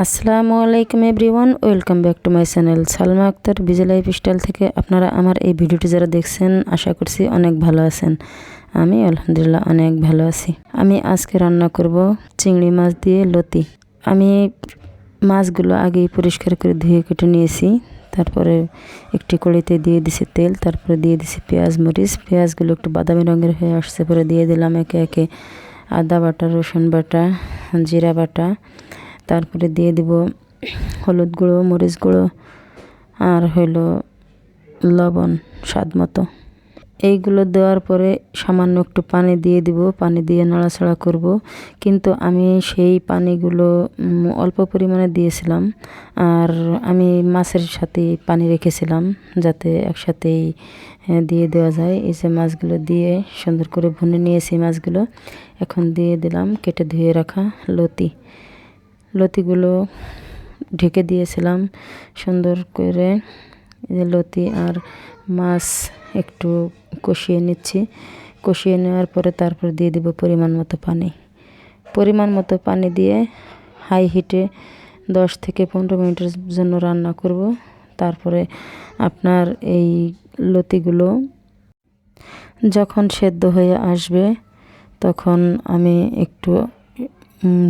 আসসালামু আলাইকুম everyone, welcome back to my channel Salma Akter busy lifestyle থেকে। আপনারা আমার এই ভিডিওটি যারা দেখছেন আশা করছি অনেক ভালো আছেন। আমি আলহামদুলিল্লাহ অনেক ভালো আছি। আমি আজকে রান্না করব চিংড়ি মাছ দিয়ে লতি। আমি মাছগুলো আগেই পরিষ্কার করে ধুয়ে কেটে নিয়েছি। তারপরে একটি কড়াইতে দিয়ে দিছি তেল, তারপরে দিয়ে দিছি পেঁয়াজ মরিচ। পেঁয়াজগুলো একটু বাদামি রঙের হয়ে আসছে, পরে দিয়ে দিলাম একে একে আদা বাটা, রসুন বাটা, জিরা বাটা, তারপরে দিয়ে দিব হলুদ গুঁড়ো, মরিচ গুঁড়ো আর হইল লবণ স্বাদ মতো। এইগুলো দেওয়ার পরে সামান্য একটু পানি দিয়ে দিব, পানি দিয়ে নাড়াচাড়া করব। কিন্তু আমি সেই পানিগুলো অল্প পরিমাণে দিয়েছিলাম, আর আমি মাছের সাথে পানি রেখেছিলাম যাতে একসাথেই দিয়ে দেওয়া যায়। এই যে মাছগুলো দিয়ে সুন্দর করে ভুনে নিয়েছি মাছগুলো। এখন দিয়ে দিলাম কেটে ধুয়ে রাখা লতিগুলো ঢেকে দিয়েছিলাম সুন্দর করে। লতি আর মাছ একটু কষিয়ে নিচ্ছি। কষিয়ে নেওয়ার পরে তারপর দিয়ে দিব পরিমাণ মতো পানি দিয়ে হাই হিটে 10 থেকে 15 মিনিটের জন্য রান্না করব। তারপরে আপনার এই লতিগুলো যখন সেদ্ধ হয়ে আসবে তখন আমি একটু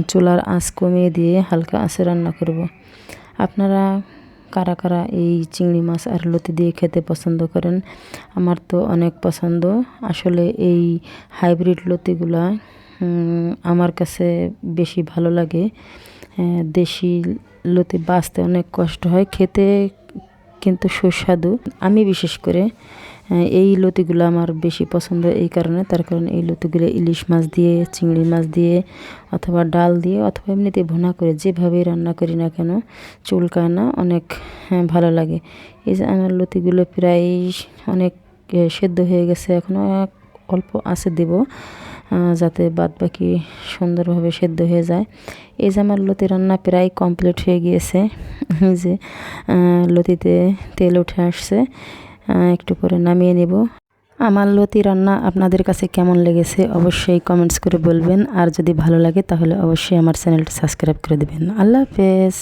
চুলার আঁচ কমিয়ে দিয়ে হালকা আঁচে রান্না করব। আপনারা কারা কারা এই চিংড়ি মাছ আর লতি দিয়ে খেতে পছন্দ করেন? আমার তো অনেক পছন্দ। আসলে এই হাইব্রিড লতিগুলা আমার কাছে বেশি ভালো লাগে। দেশি লতি বাছতে অনেক কষ্ট হয়, খেতে কিন্তু সুস্বাদু। আমি বিশেষ করে এই লতিগুলো আমার বেশি পছন্দ এই কারণে, তার কারণ এই লতিগুলো ইলিশ মাছ দিয়ে, চিংড়ি মাছ দিয়ে, অথবা ডাল দিয়ে, অথবা এমনিতে ভুনা করে যেভাবেই রান্না করি না কেন চুলকায় না, অনেক ভালো লাগে। এই যে আমার লতিগুলো প্রায় অনেক সেদ্ধ হয়ে গেছে, এখনও অল্প আঁচে দেব যাতে বাদ বাকি সুন্দরভাবে সেদ্ধ হয়ে যায়। এই যে আমার লতি রান্না প্রায় কমপ্লিট হয়ে গিয়েছে। যে লতিতে তেল উঠে আসছে, একটু পরে নামিয়ে নেব। আমার লতি রান্না আপনাদের কাছে কেমন লেগেছে অবশ্যই কমেন্টস করে বলবেন, আর যদি ভালো লাগে তাহলে অবশ্যই আমার চ্যানেলটা সাবস্ক্রাইব করে দেবেন। আল্লাহ হাফেজ।